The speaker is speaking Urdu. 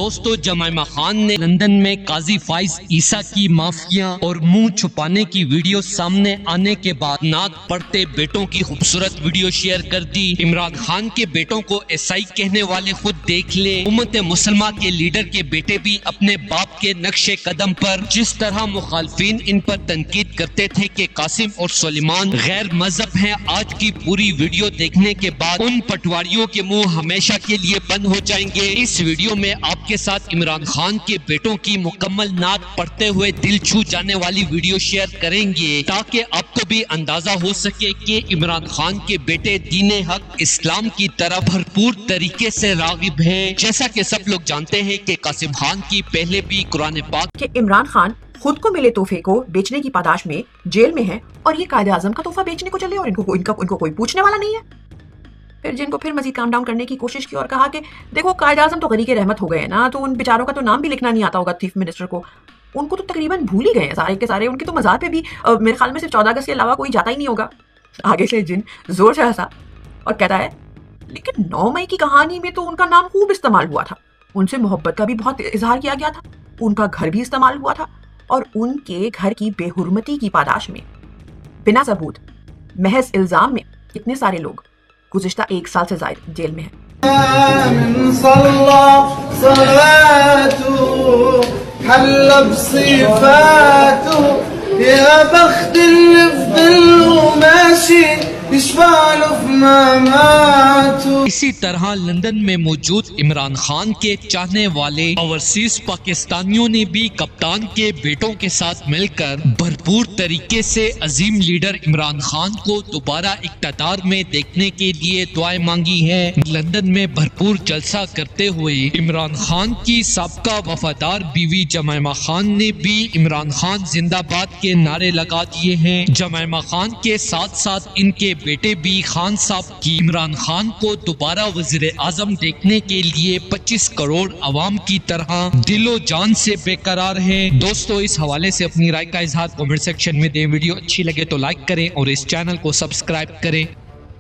دوستو جمائمہ خان نے لندن میں قاضی فائز عیسیٰ کی مافیا اور منہ چھپانے کی ویڈیو سامنے آنے کے بعد نعت پڑھتے بیٹوں کی خوبصورت ویڈیو شیئر کر دی۔ عمران خان کے بیٹوں کو عیسائی کہنے والے خود دیکھ لیں۔ امت مسلمہ کے لیڈر کے بیٹے بھی اپنے باپ کے نقش قدم پر، جس طرح مخالفین ان پر تنقید کرتے تھے کہ قاسم اور سلیمان غیر مذہب ہیں، آج کی پوری ویڈیو دیکھنے کے بعد ان پٹواریوں کے منہ ہمیشہ کے لیے بند ہو جائیں گے۔ اس ویڈیو میں آپ کے ساتھ عمران خان کے بیٹوں کی مکمل نعت پڑھتے ہوئے دل چھو جانے والی ویڈیو شیئر کریں گے تاکہ آپ کو بھی اندازہ ہو سکے کہ عمران خان کے بیٹے دین حق اسلام کی طرف بھرپور طریقے سے راغب ہیں۔ جیسا کہ سب لوگ جانتے ہیں کہ قاسم خان کی پہلے بھی قرآن پاک کہ عمران خان خود کو ملے تحفے کو بیچنے کی پاداش میں جیل میں ہے اور یہ قائد اعظم کا تحفہ بیچنے کو چلے اور ان کو کوئی پوچھنے والا نہیں ہے۔ پھر جن کو پھر مزید کام ڈاؤن کرنے کی کوشش کی اور کہا کہ دیکھو قائد اعظم تو غریق رحمت ہو گئے ہیں نا، تو ان بیچاروں کا تو نام بھی لکھنا نہیں آتا ہوگا چیف منسٹر کو، ان کو تو تقریباً بھول ہی گئے ہیں سارے کے سارے، ان کی تو مزار پہ بھی میرے خیال میں صرف 14 اگست کے علاوہ کوئی جاتا ہی نہیں ہوگا۔ آگے سے جن زور سے ہنسا اور کہتا ہے لیکن 9 مئی کی کہانی میں تو ان کا نام خوب استعمال ہوا تھا، ان سے محبت کا بھی بہت اظہار کیا گیا تھا، ان کا گھر بھی استعمال ہوا تھا اور ان کے گھر کی بے حرمتی کی پاداش میں بنا ثبوت محض الزام میں کتنے سارے لوگ گزشتہ 1 سال سے زائد جیل میں ہیں۔ اسی طرح لندن میں موجود عمران خان کے چاہنے والے اوورسیز پاکستانیوں نے بھی کپتان کے بیٹوں کے ساتھ مل کر بھرپور طریقے سے عظیم لیڈر عمران خان کو دوبارہ اقتدار میں دیکھنے کے لیے دعائیں مانگی ہیں۔ لندن میں بھرپور جلسہ کرتے ہوئے عمران خان کی سابقہ وفادار بیوی جمائمہ خان نے بھی عمران خان زندہ باد کے نعرے لگا دیے ہیں۔ جمائمہ خان کے ساتھ ساتھ ان کے بیٹے بھی خان صاحب کی عمران خان کو دوبارہ وزیر اعظم دیکھنے کے لیے 25 کروڑ عوام کی طرح دل و جان سے بے قرار ہیں۔ دوستو اس حوالے سے اپنی رائے کا اظہار کمنٹ سیکشن میں دیں۔ ویڈیو اچھی لگے تو لائک کریں اور اس چینل کو سبسکرائب کریں۔